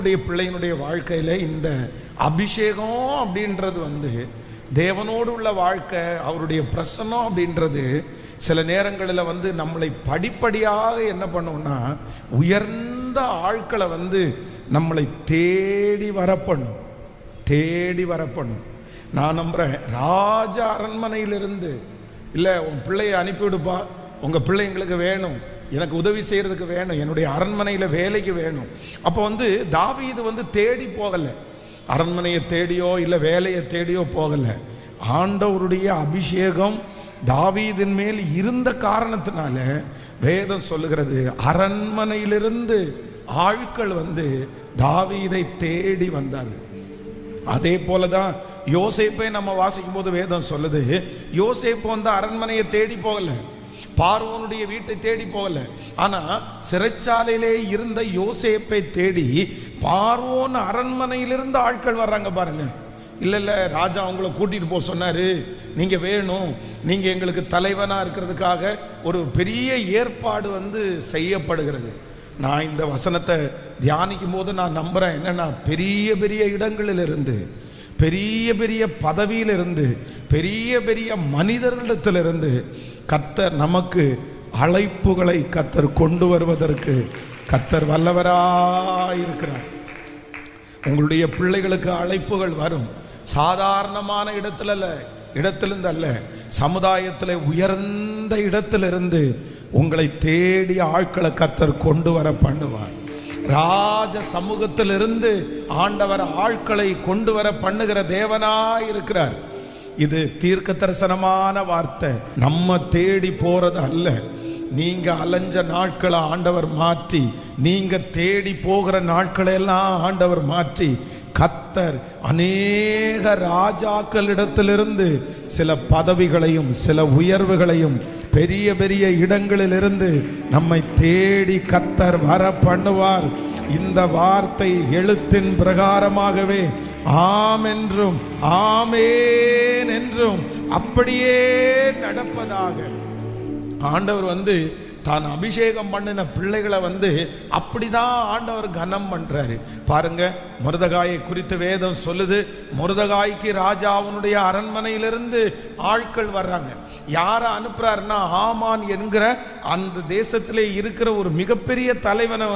தேவனுடைய பிள்ளையினுடைய வாழ்க்கையில் இந்த அபிஷேகம் அப்படின்றது தேவனோடு உள்ள வாழ்க்கை, அவருடைய பிரசன்னம் அப்படின்றது சில நேரங்களில் நம்மளை படிப்படியாக என்ன பண்ணோம்னா உயர்ந்த ஆட்களை நம்மளை தேடி வரப்பண்ணும். நான் நம்புகிறேன், ராஜ அரண்மனையிலிருந்து இல்லை உன் பிள்ளையை அனுப்பிவிடுப்பா, உங்கள் பிள்ளை எங்களுக்கு வேணும், எனக்கு உதவி செய்கிறதுக்கு வேணும், என்னுடைய அரண்மனையில் வேலைக்கு வேணும். அப்போ தாவீது தேடி போகலை, அரண்மனையை தேடியோ இல்லை வேலையை தேடியோ போகலை. ஆண்டவருடைய அபிஷேகம் தாவீதின் மேல் இருந்த காரணத்தினால வேதம் சொல்லுகிறது, அரண்மனையிலிருந்து ஆட்கள் தாவீதை தேடி வந்தார்கள். அதே போலதான் யோசேப்பை நம்ம வாசிக்கும் போது வேதம் சொல்லுது, யோசேப்பு அரண்மனையை தேடி போகல, பார்வோனுடைய வீட்டை தேடி போகல. ஆனா சிறைச்சாலையிலே இருந்த யோசேப்பை தேடி பார்வோன் அரண்மனையிலிருந்து ஆட்கள் வர்றாங்க பாருங்க. இல்ல ராஜா அவங்கள கூட்டிட்டு போக சொன்னாரு, நீங்க வேணும், நீங்க எங்களுக்கு தலைவனா இருக்கிறதுக்காக ஒரு பெரிய ஏற்பாடு செய்யப்படுகிறது. நான் இந்த வசனத்தை தியானிக்கும் போது நான் நம்புறேன், என்னன்னா பெரிய பெரிய இடங்களிலிருந்து, பெரிய பெரிய பதவியிலிருந்து, பெரிய பெரிய மனிதர்களிடத்திலிருந்து கர்த்தர் நமக்கு அழைப்புகளை கர்த்தர் கொண்டு வருவதற்கு கர்த்தர் வல்லவராயிருக்கிறார். உங்களுடைய பிள்ளைகளுக்கு அழைப்புகள் வரும். சாதாரணமான இடத்திலிருந்து அல்ல, சமுதாயத்தில் உயர்ந்த இடத்திலிருந்து உங்களை தேடி ஆட்களை கர்த்தர் கொண்டு வர பண்ணுவார். ராஜ சமூகத்திலிருந்து ஆண்டவர் ஆட்களை கொண்டு வர பண்ணுகிற தேவனாய் இருக்கிறார். இது தீர்க்க தரிசனமான வார்த்தை. நம்ம தேடி போறது அல்ல, நீங்க அலைஞ்ச நாட்களை ஆண்டவர் மாற்றி, நீங்க தேடி போகிற நாட்களை எல்லாம் ஆண்டவர் மாற்றி கர்த்தர் அநேக ராஜாக்களிடத்திலிருந்து சில பதவிகளையும் சில உயர்வுகளையும் பெரிய பெரிய இடங்களிலிருந்து நம்மை தேடி கர்த்தர் வர பண்ணுவார். இந்த வார்த்தை எழுத்தின் பிரகாரமாகவே ஆம் என்றும் ஆமேன் என்றும் அப்படியே நடப்பதாக ஆண்டவர் தான் அபிஷேகம் பண்ணின பிள்ளைகளை அப்படிதான் ஆண்டவர் கனம் பண்றாரு. பாருங்க, மொர்தெகாயை குறித்து வேதம் சொல்லுது, மொர்தெகாய்க்கு ராஜாவுடைய அரண்மனையிலிருந்து ஆட்கள் வர்றாங்க. யாரை அனுப்புறாருன்னா ஆமான் என்கிற அந்த தேசத்திலே இருக்கிற ஒரு மிகப்பெரிய தலைவனை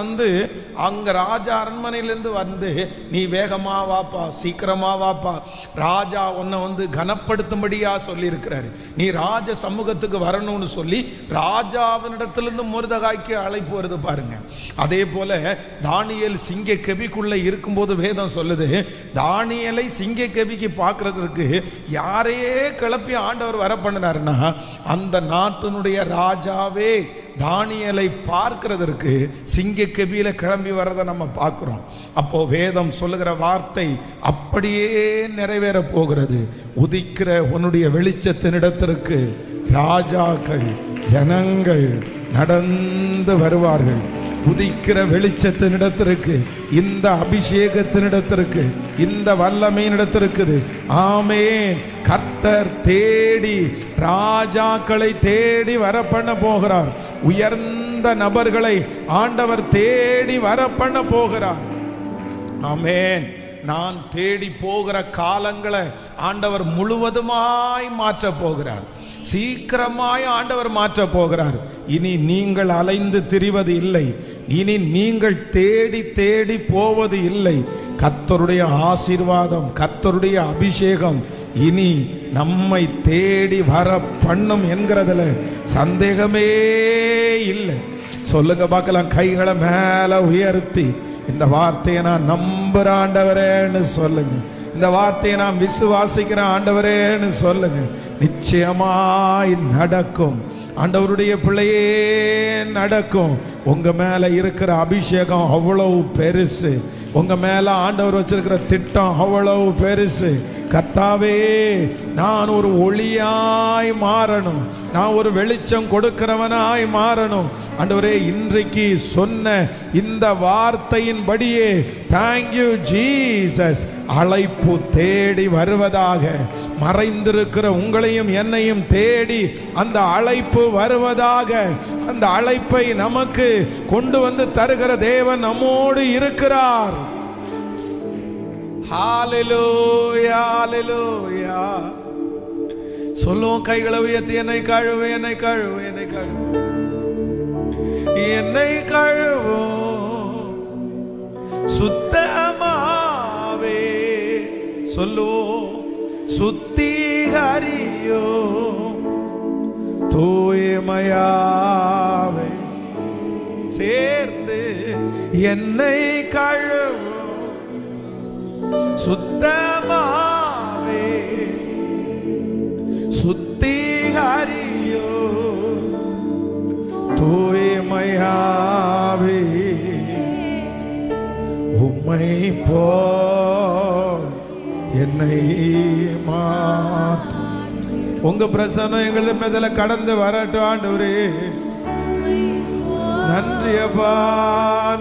அங்க ராஜா அரண்மனையிலிருந்து நீ வேகமா வாப்பா, சீக்கிரமா வாப்பா, ராஜா உன்னை கனப்படுத்தும்படியா சொல்லி இருக்கிறாரு, நீ ராஜ சமூகத்துக்கு வரணும்னு சொல்லி ராஜாவினிடத்திலிருந்து மொர்தெகாய்க்கு அழைப்பு வருது பாருங்க. அதே போல தானியேல் சிங்க கெபிக்குள்ள இருக்கும்போது வேதம் சொல்லுது, தானியேலை சிங்க கெபிக்கு பார்க்கறதுக்கு யாரையே கிளப்பி ஆண்டவர் வர பண்ணினாருன்னா அந்த நாட்டினுடைய ராஜாவே தானியேலை பார்க்கிறதற்கு சிங்க கெபியில கிளம்பி வரதை நம்ம பார்க்கிறோம். அப்போ வேதம் சொல்லுகிற வார்த்தை அப்படியே நிறைவேற போகிறது. உதிக்கிற உன்னுடைய வெளிச்சத்தினிடத்திற்கு ராஜாக்கள் ஜனங்கள் நடந்து வருவார்கள். உதிக்கிற வெளிச்சத்தினிடத்திற்கு, இந்த அபிஷேகத்தினிடத்திற்கு, இந்த வல்லமையினிடத்திற்கு ஆமென் கர்த்தர் தேடி ராஜாக்களை தேடி வர பண்ண போகிறார். உயர்ந்த நபர்களை ஆண்டவர் தேடி வர பண்ண போகிறார். ஆமென். நான் தேடி போகிற காலங்களை ஆண்டவர் முழுவதுமாய் மாற்ற போகிறார். சீக்கிரமாய் ஆண்டவர் மாற்ற போகிறார். இனி நீங்கள் அலைந்து திரிவது இல்லை, இனி நீங்கள் தேடி தேடி போவது இல்லை. கர்த்தருடைய ஆசீர்வாதம், கர்த்தருடைய அபிஷேகம் இனி நம்மை தேடி வர பண்ணும் என்கிறதுல சந்தேகமே இல்லை. சொல்லுங்க பார்க்கலாம், கைகளை மேல உயர்த்தி இந்த வார்த்தையை நான் நம்புற ஆண்டவரேன்னு சொல்லுங்க, இந்த வார்த்தையை நான் விசுவாசிக்கிற ஆண்டவரேன்னு சொல்லுங்க. நிச்சயமாய் நடக்கும். ஆண்டவருடைய பிள்ளையே நடக்கும். உங்க மேல இருக்கிற அபிஷேகம் அவ்வளவு பெருசு, உங்க மேல ஆண்டவர் வச்சிருக்கிற திட்டம் அவ்வளவு பெருசு. கர்த்தாவே, நான் ஒரு ஒளியாய் மாறணும், நான் ஒரு வெளிச்சம் கொடுக்கிறவனாய் மாறணும். ஆண்டவரே, இன்றைக்கு சொன்ன இந்த வார்த்தையின்படியே தேங்க்யூ ஜீசஸ், அழைப்பு தேடி வருவதாக, மறைந்திருக்கிற உங்களையும் என்னையும் தேடி அந்த அழைப்பு வருவதாக. அந்த அழைப்பை நமக்கு கொண்டு வந்து தருகிற தேவன் நம்மோடு இருக்கிறார். ஹalleluya ஹalleluya. சொல்லுவோம் கைகளை உயர்த்தி, என்னை கழுவு என்னை கழுவு என்னை கழுவு என்னை கழுவும் சுத்தமாவே. சொல்லுவோம் சுத்திகரியோ தூய்மையாவே. சேர்ந்து என்னை கழுவும் சுத்தமாவே சுத்திகரியோ தூய்மையாவே. உம்மை போல் என்னை மாற்று. உங்க பிரசன்னம் எங்கள் மேல கடந்து வரட்டும் ஆண்டவரே. நன்றி அப்பா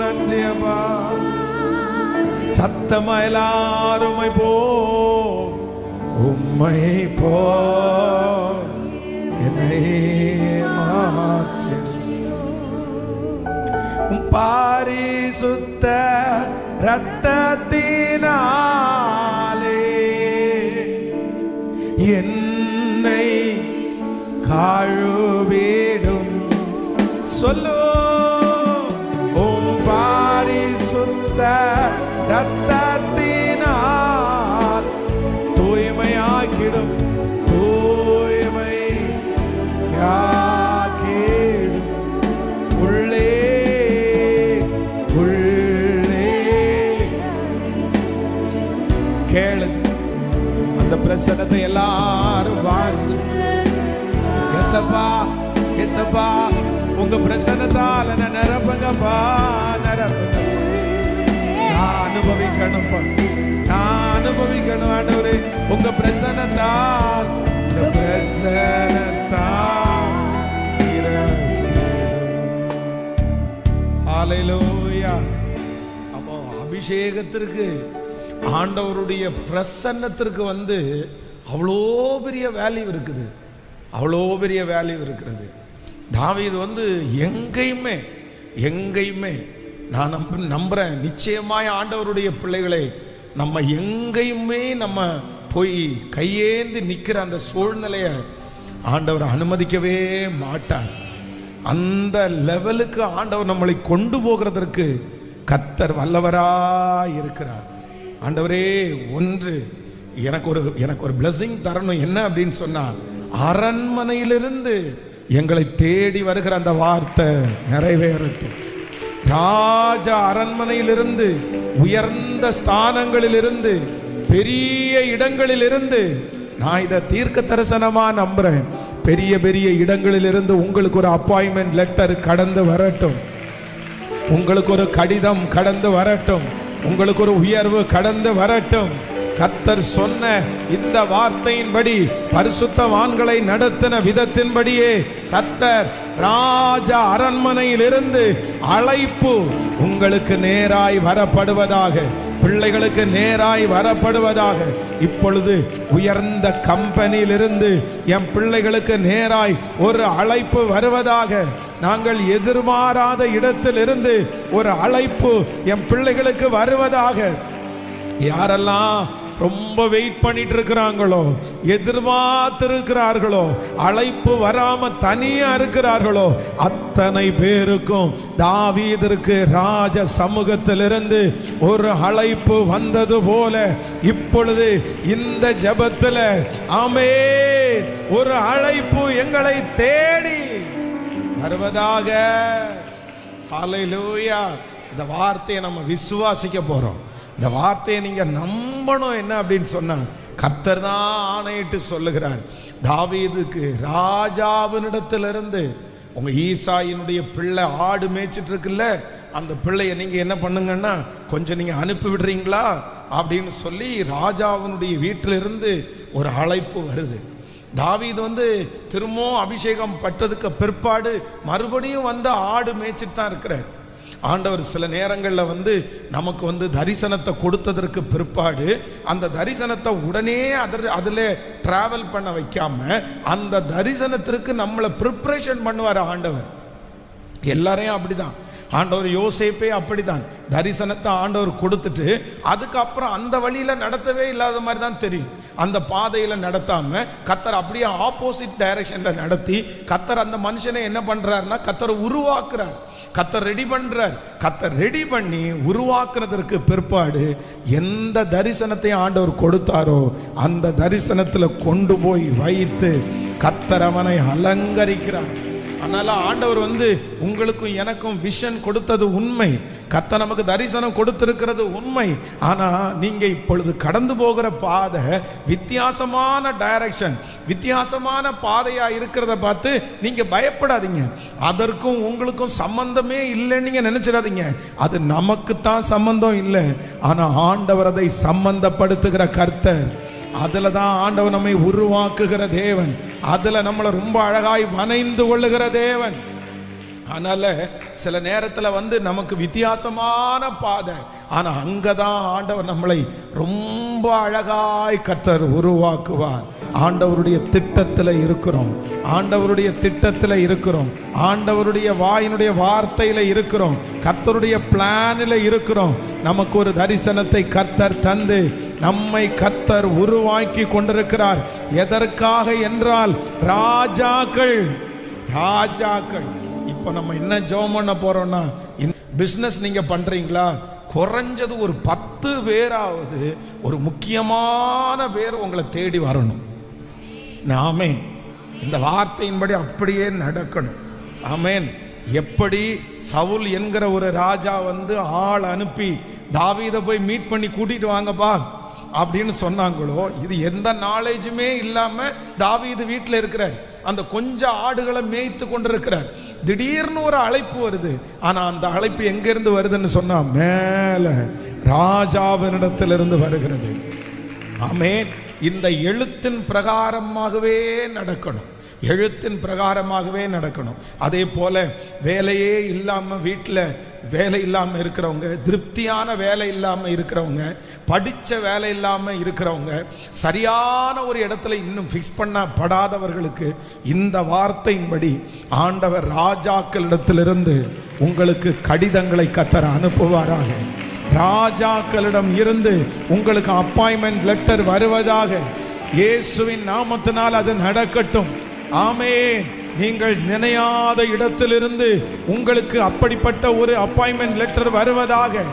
நன்றி அப்பா. சத்தமா எல்லாரும் உம்மை போல் உம்மை போல் என்னை மாற்று. பாரிசுத்த இரத்தத்தினாலே என்னை கழுவிடும். சொல்லு உம் பாரிசுத்த இரத்தத்தினால் தூய்மையாக்கிடும் தூய்மையாக்கிடும். உள்ளே உள்ளே கேளு அந்த பிரசன்னத்தை எல்லாரும் வாங்கி. எசப்பா எசப்பா உங்க பிரசன்னத்தால் என்ன நிரப்புங்கப்பா நிரப்புங்க. நான் அனுபவிக்கணும்ப்பா நான் அனுபவிக்கணும் ஆண்டவரே. உங்க பிரசன்னத்தால் உங்க பிரசன்னத்தால் ஹalleluya. அப்போ அபிஷேகத்திற்கு ஆண்டவருடைய பிரசன்னத்திற்கு வந்து அவ்வளோ பெரிய வேல்யூ இருக்குது, அவ்வளோ பெரிய வேல்யூ இருக்கிறது. தாவீது வந்து எங்கேயுமே எங்கேயுமே நான் நம்புறேன் நிச்சயமாய் ஆண்டவருடைய பிள்ளைகளை நம்ம எங்கேயுமே நம்ம போய் கையேந்து நிற்கிற அந்த சூழ்நிலையை ஆண்டவர் அனுமதிக்கவே மாட்டார். அந்த லெவலுக்கு ஆண்டவர் நம்மளை கொண்டு போகிறதற்கு கர்த்தர் வல்லவராய் இருக்கிறார். ஆண்டவரே ஒன்று எனக்கு ஒரு பிளஸிங் தரணும். என்ன அப்படின்னு சொன்னா, அரண்மனையிலிருந்து எங்களை தேடி வருகிற அந்த வார்த்தை நிறைவேறட்டும். ராஜ அரண்மனையிலிருந்து, உயர்ந்த ஸ்தானங்களிலிருந்து, பெரிய இடங்களிலிருந்து நான் இதை தீர்க்க தரிசனமா நம்புறேன். பெரிய பெரிய இடங்களிலிருந்து உங்களுக்கு ஒரு அப்பாயின்மெண்ட் லெட்டர் கடந்து வரட்டும், உங்களுக்கு ஒரு கடிதம் கடந்து வரட்டும், உங்களுக்கு ஒரு உயர்வு கடந்து வரட்டும். கர்த்தர் சொன்ன இந்த வார்த்தையின்படி, பரிசுத்தவான்களை நடத்தின விதத்தின்படியே கர்த்தர் ராஜ அரண்மனையிலிருந்து அழைப்பு உங்களுக்கு நேராய் வரப்படுவதாக, பிள்ளைகளுக்கு நேராய் வரப்படுவதாக. இப்பொழுது உயர்ந்த கம்பெனியிலிருந்து என் பிள்ளைகளுக்கு நேராய் ஒரு அழைப்பு வருவதாக. நாங்கள் எதிர்பாராத இடத்திலிருந்து ஒரு அழைப்பு என் பிள்ளைகளுக்கு வருவதாக. யாரெல்லாம் ரொம்ப வெயிட் பண்ணிட்டு இருக்கிறாங்களோ, எதிர்பார்த்திருக்கிறார்களோ, அழைப்பு வராம தனியா இருக்கிறார்களோ, அத்தனை பேருக்கும் தாவீதிற்கு ராஜ சமூகத்திலிருந்து ஒரு அழைப்பு வந்தது போல இப்பொழுது இந்த ஜெபத்தில் ஆமென் ஒரு அழைப்பு எங்களை தேடி வருவதாக. ஹல்லேலூயா. இந்த வார்த்தையை நம்ம விசுவாசிக்க போறோம். இந்த வார்த்தையை நீங்க நம்பணும். என்ன அப்படின்னு சொன்னா, கர்த்தர் தான் ஆணையிட்டு சொல்லுகிறார். தாவீதுக்கு ராஜாவினிடத்திலிருந்து உங்க ஈசாயினுடைய பிள்ளை ஆடு மேய்ச்சிட்டு இருக்குல்ல, அந்த பிள்ளைய நீங்க என்ன பண்ணுங்கன்னா கொஞ்சம் நீங்க அனுப்பி விடுறீங்களா அப்படின்னு சொல்லி ராஜாவினுடைய வீட்டிலிருந்து ஒரு அழைப்பு வருது. தாவீது வந்து திரும்பவும் அபிஷேகம் பட்டதுக்கு பிற்பாடு மறுபடியும் வந்து ஆடு மேய்ச்சிட்டு தான் இருக்கிறார். ஆண்டவர் சில நேரங்களில் வந்து நமக்கு வந்து தரிசனத்தை கொடுத்ததற்கு பிற்பாடு அந்த தரிசனத்தை உடனே அதில் டிராவல் பண்ண வைக்காம அந்த தரிசனத்திற்கு நம்மளை ப்ரிப்ரேஷன் பண்ணுவார் ஆண்டவர். எல்லாரையும் அப்படிதான். ஆண்டவர் யோசேப்பே அப்படிதான். தரிசனத்தை ஆண்டவர் கொடுத்துட்டு அதுக்கப்புறம் அந்த வழியில நடத்தவே இல்லாத மாதிரி தான் தெரியும். அந்த பாதையில நடத்தாம கர்த்தர் அப்படியே ஆப்போசிட் டைரக்ஷன்ல நடத்தி கர்த்தர் அந்த மனுஷனை என்ன பண்றாருன்னா கர்த்தர் உருவாக்குறார், கர்த்தர் ரெடி பண்றார். கர்த்தர் ரெடி பண்ணி உருவாக்குறதற்கு பிற்பாடு எந்த தரிசனத்தை ஆண்டவர் கொடுத்தாரோ அந்த தரிசனத்துல கொண்டு போய் வைத்து கர்த்தர் அவனை அலங்கரிக்கிறார். அதனால ஆண்டவர் உங்களுக்கும் எனக்கும் விஷன் கொடுத்தது உண்மை, கர்த்தர் நமக்கு தரிசனம் கொடுத்திருக்கிறது உண்மை. ஆனா நீங்க இப்பொழுது கடந்து போகிற பாதை வித்தியாசமான டைரக்ஷன், வித்தியாசமான பாதையா இருக்கிறத பார்த்து நீங்க பயப்படாதீங்க. அதற்கும் உங்களுக்கும் சம்பந்தமே இல்லைன்னு நீங்க நினைச்சிடாதீங்க. அது நமக்கு தான் சம்பந்தம் இல்லை, ஆனா ஆண்டவர் அதை சம்பந்தப்படுத்துகிற கர்த்தர். அதுல தான் ஆண்டவர் நம்மை உருவாக்குகிற தேவன், அதுல நம்மளை ரொம்ப அழகாய் வணைந்து கொள்ளுகிற தேவன். அதனால சில நேரத்துல நமக்கு வித்தியாசமான பாதை, ஆனா அங்கதான் ஆண்டவர் நம்மளை ரொம்ப அழகாய் கர்த்தர் உருவாக்குவார். ஆண்டவருடைய திட்டத்துல இருக்கிறோம், ஆண்டவருடைய திட்டத்துல இருக்கிறோம், ஆண்டவருடைய வாயினுடைய வார்த்தையில இருக்கிறோம், கர்த்தருடைய பிளானில் இருக்கிறோம். நமக்கு ஒரு தரிசனத்தை கர்த்தர் தந்து நம்மை கர்த்தர் உருவாக்கி கொண்டிருக்கிறார். எதற்காக என்றால் ராஜாக்கள், ராஜாக்கள். இப்போ நம்ம என்ன ஜெபம் பண்ண போறோம்னா, பிசினஸ் நீங்க பண்றீங்களா, குறைஞ்சது ஒரு 10 பேராவது ஒரு முக்கியமான பேர் உங்களை தேடி வரணும். ஆமென். இந்த வார்த்தையின்படி அப்படியே நடக்கணும். ஆமென். எப்படி சவுல் என்கிற ஒரு ராஜா ஆள் அனுப்பி தாவீதை போய் மீட் பண்ணி கூட்டிட்டு வாங்கப்பா அப்படின்னு சொன்னாங்களோ, இது எந்த நாலேஜுமே இல்லாம தாவீது வீட்டில் இருக்கிறார், அந்த கொஞ்சம் ஆடுகளை மேய்த்து கொண்டிருக்கிறார். திடீர்னு ஒரு அழைப்பு வருது. ஆனா அந்த அழைப்பு எங்க இருந்து வருதுன்னு சொன்னா மேல ராஜாவினிடத்திலிருந்து வருகிறது. ஆமென். இந்த எழுத்தின் பிரகாரமாகவே நடக்கணும், எழுத்தின் பிரகாரமாகவே நடக்கணும். அதே போல வேலையே இல்லாம வீட்டில் வேலை இல்லாமல் இருக்கிறவங்க, திருப்தியான வேலை இல்லாமல் இருக்கிறவங்க, படித்த வேலை இல்லாமல் இருக்கிறவங்க, சரியான ஒரு இடத்துல இன்னும் ஃபிக்ஸ் பண்ணப்படாதவர்களுக்கு இந்த வார்த்தையின்படி ஆண்டவர் ராஜாக்களிடத்திலிருந்து உங்களுக்கு கடிதங்களை கர்த்தர் அனுப்புவாராக. ராஜாக்களிடம் இருந்து உங்களுக்கு அப்பாயின்மெண்ட் லெட்டர் வருவதாக. இயேசுவின் நாமத்தினால் அது நடக்கட்டும். ஆமென். நீங்கள் நினையாத இடத்திலிருந்து உங்களுக்கு அப்படிப்பட்ட ஒரு அப்பாயின்மெண்ட் லெட்டர் வருவதாக.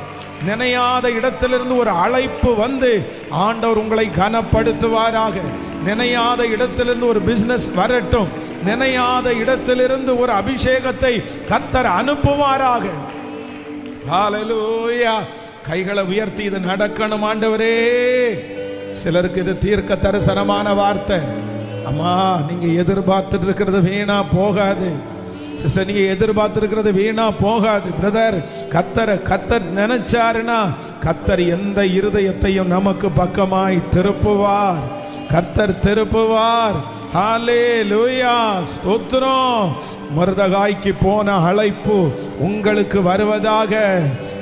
நினையாத இடத்திலிருந்து ஒரு அழைப்பு ஆண்டவர் உங்களை கனப்படுத்துவாராக. நினையாத இடத்திலிருந்து ஒரு பிசினஸ் வரட்டும், நினையாத இடத்திலிருந்து ஒரு அபிஷேகத்தை கர்த்தர் அனுப்புவாராக. ஹல்லேலூயா. கைகளை உயர்த்தி இது நடக்கணும் ஆண்டவரே. சிலருக்கு இது தீர்க்க தரிசனமான வார்த்தை. அம்மா, நீங்க எதிர்பார்த்துட்டு இருக்கிறது வீணா போகாது. சிஸ்டர், நீங்க எதிர்பார்த்திருக்கிறது வீணா போகாது. பிரதர், கர்த்தர் நினைச்சாருன்னா கர்த்தர் எந்த இருதயத்தையும் நமக்கு பக்கமாய் திருப்புவார். கர்த்தர் திருப்புவார். ஹல்லேலூயா, ஸ்தோத்திரம். மொர்தெகாய்க்கு போன அழைப்பு உங்களுக்கு வருவதாக.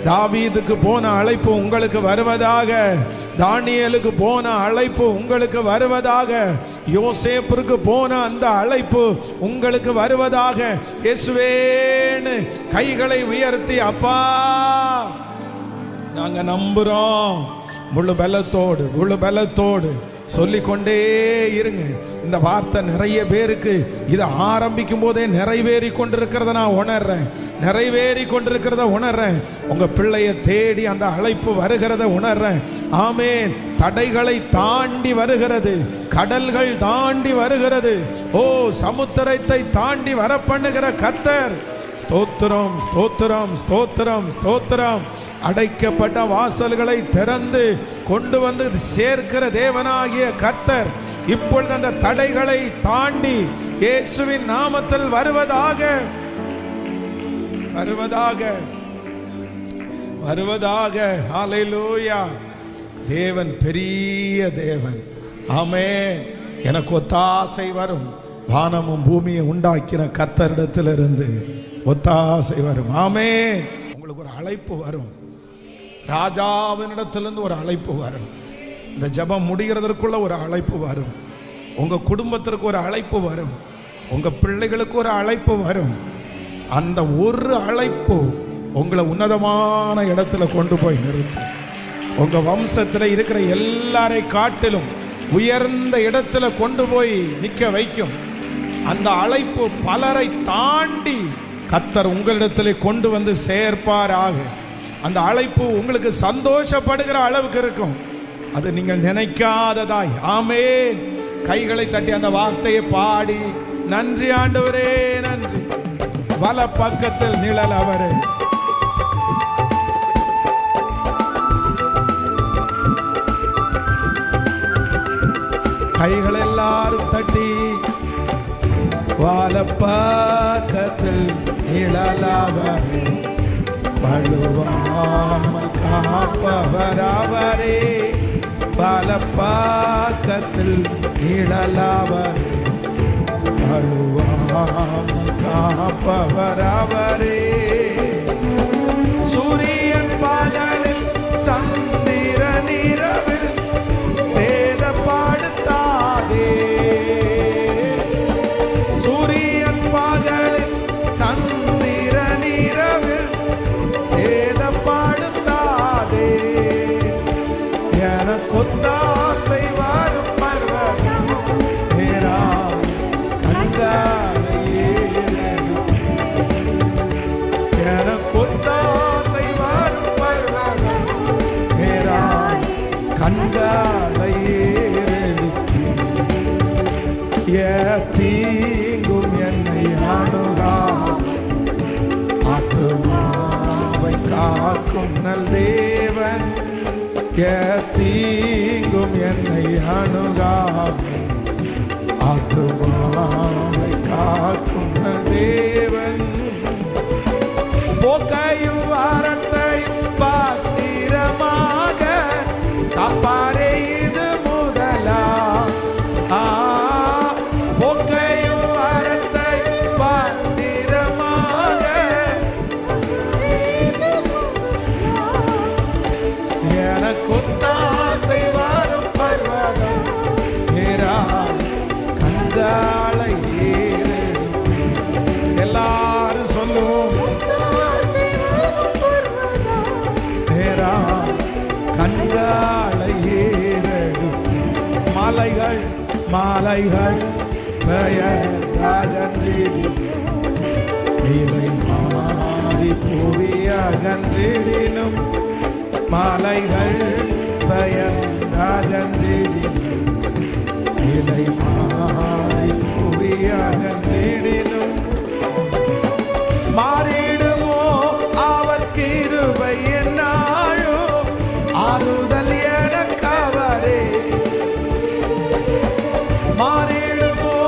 தாவீதுக்கு போன அழைப்பு உங்களுக்கு வருவதாக. தானியேலுக்கு போன அழைப்பு உங்களுக்கு வருவதாக. யோசேப்புக்கு போன அந்த அழைப்பு உங்களுக்கு வருவதாக. இயேசுவேன்னு கைகளை உயர்த்தி, அப்பா நாங்க நம்புறோம். முழு பலத்தோடு சொல்லிக்கொண்டே இருங்க. இந்த வார்த்தை நிறைய பேருக்கு இது ஆரம்பிக்கும் போதே நிறைவேறி கொண்டிருக்கிறத நான் உணர்றேன், நிறைவேறி கொண்டிருக்கிறத உணர்றேன். உங்க பிள்ளைய தேடி அந்த அழைப்பு வருகிறத உணர்றேன். ஆமென். தடைகளை தாண்டி வருகிறது, கடல்கள் தாண்டி வருகிறது. ஓ, சமுத்திரத்தை தாண்டி வர பண்ணுகிற கர்த்தர். ஸ்தோத்திரம், ஸ்தோத்திரம், ஸ்தோத்திரம், ஸ்தோத்திரம். அடைக்கப்பட்ட வாசல்களை திறந்து கொண்டு சேர்க்கிற தேவனாகிய கர்த்தர் இப்பொழுது அந்த தடைகளை தாண்டி இயேசுவின் நாமத்தில் வருவதாக, வருவதாக, வருவதாக. ஹல்லேலூயா. தேவன் பெரிய தேவன். ஆமென். எனக்கு ஒத்தாசை வரும். வானமும் பூமியை உண்டாக்கின கர்த்தரிடத்திலிருந்து ஒத்தாசை வரும். ஆமென். உங்களுக்கு ஒரு அழைப்பு வரும், ராஜாவினிடத்திலிருந்து ஒரு அழைப்பு வரும். இந்த ஜெபம் முடிகிறதற்குள்ள ஒரு அழைப்பு வரும். உங்க குடும்பத்திற்கு ஒரு அழைப்பு வரும், உங்க பிள்ளைகளுக்கு ஒரு அழைப்பு வரும். அந்த ஒரு அழைப்பு உங்களை உன்னதமான இடத்துல கொண்டு போய் நிறுத்தும். உங்க வம்சத்தில் இருக்கிற எல்லாரை காட்டிலும் உயர்ந்த இடத்துல கொண்டு போய் நிற்க வைக்கும். அந்த அழைப்பு பலரை தாண்டி கர்த்தர் உங்களிடத்தில் கொண்டு வந்து சேர்ப்பாராக. அந்த அழைப்பு உங்களுக்கு சந்தோஷப்படுகிற அளவுக்கு இருக்கும். அது நீங்கள் நினைக்காததாய். ஆமென். கைகளை தட்டி அந்த வார்த்தையை பாடி, நன்றி ஆண்டவரே நன்றி. வல பக்கத்தில் நிழல் அவரே. கைகள் எல்லாரும் தட்டி, வல பக்கத்தில் நிழல் அவரே, வழுவாமல் காப்பவர் அவரே. வல பக்கத்தில் நிழல் அவரே, வழுவாமல் காப்பவர் அவரே. சூரியன் பகலில் சந்திரன் இரவில் சேதப்படுத்தாதே. சூரியன் பகலில் சந்திரன் இரவில் சேதப்படுத்தாதே. எனக்கொத்தாசை வரும் பர்வதம் நேராய் கண்களை ஏறெடுப்பேன். எனக்கொத்தாசை வரும் பர்வதம் நேராய் கண்களை ஏறெடுப்பேன். தீங்கும் என்னை அணுகாது, ஆத்துமாவை காக்கும் நல் தேவன். தீங்கும் என்னை அணுகாது, ஆத்துமாவை காக்கும் நல் தேவன். போக்கையும் வாரத்தையும் பாத்திரமாக காப்பாரே இது முதலா. போக்கையும் வாரத்தையும் பாத்திரமாக எனக்கொத்தாசை வரும் பர்வதம் நேராய் கண்களை ஏறெடுப்பேன். எல்லாரும் சொல்லுவோம், நேராய் கண்களை ஏறெடுப்பேன். மலைகள் மலைகள் பெயர் அகன்றிடி, நிலை மாறி புவி அகன்றிடினும். மலைகள் பெயர் அகன்றிடி, நிலை மாறி புவி அகன்றிடினும். மாறிடுமோ அவர் கிருபை என்னாழோ, ஆறுதல் எனக்கு அவரே. மாறிடுமோ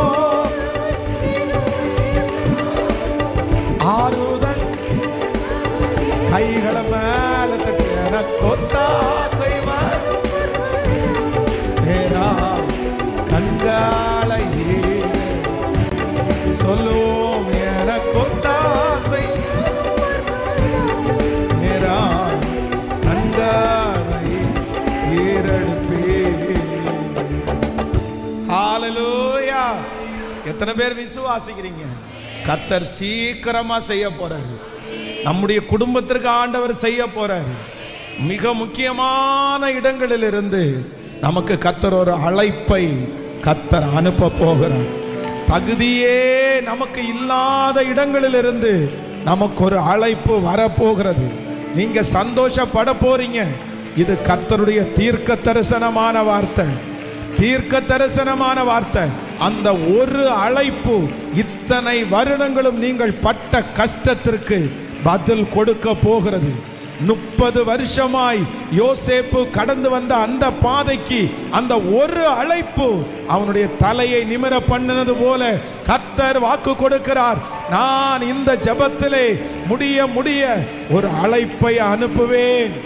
ஆறுதல். கைகளை மேல தட்டி, எனக்கொத்தாசை வரும் நேராய் கண்களை ஏறெடுப்பேன். சொல்லுவோம், எனக்கொத்தாசை நேராய் கண்களை ஏறெடுப்பேன். ஹல்லேலூயா. எத்தனை பேர் விசுவாசிக்கிறீங்க? கர்த்தர் சீக்கிரமா செய்ய போறாரு. நம்முடைய குடும்பத்திற்கு ஆண்டவர் செய்ய போறாரு. மிக முக்கியமான இடங்களிலிருந்து நமக்கு கர்த்தர் ஒரு அழைப்பை கர்த்தர் அனுப்ப போகிறார். தகுதியே நமக்கு இல்லாத இடங்களிலிருந்து நமக்கு ஒரு அழைப்பு வரப்போகிறது. நீங்க சந்தோஷப்பட போறீங்க. இது கர்த்தருடைய தீர்க்க தரிசனமான வார்த்தை. தீர்க்க தரிசனமான வார்த்தை. அந்த ஒரு அழைப்பு இத்தனை வருடங்களும் நீங்கள் பட்ட கஷ்டத்திற்கு பதில் கொடுக்க போகிறது. 30 வருஷமாய் யோசேப்பு கடந்து வந்த அந்த பாதைக்கு அந்த ஒரு அழைப்பு அவனுடைய தலையை நிமிர பண்ணினது போல கர்த்தர் வாக்கு கொடுக்கிறார். நான் இந்த ஜெபத்திலே முடிய ஒரு அழைப்பை அனுப்புவேன்.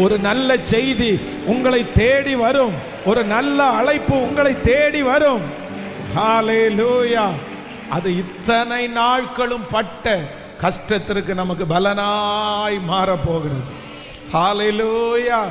ஒரு நல்ல செய்தி உங்களை தேடி வரும். ஒரு நல்ல அழைப்பு உங்களை தேடி வரும். ஹல்லேலூயா. அது இத்தனை நாட்களும் பட்ட கஷ்டத்திற்கு நமக்கு பலனாய் மாற போகிறது. ஹல்லேலூயா.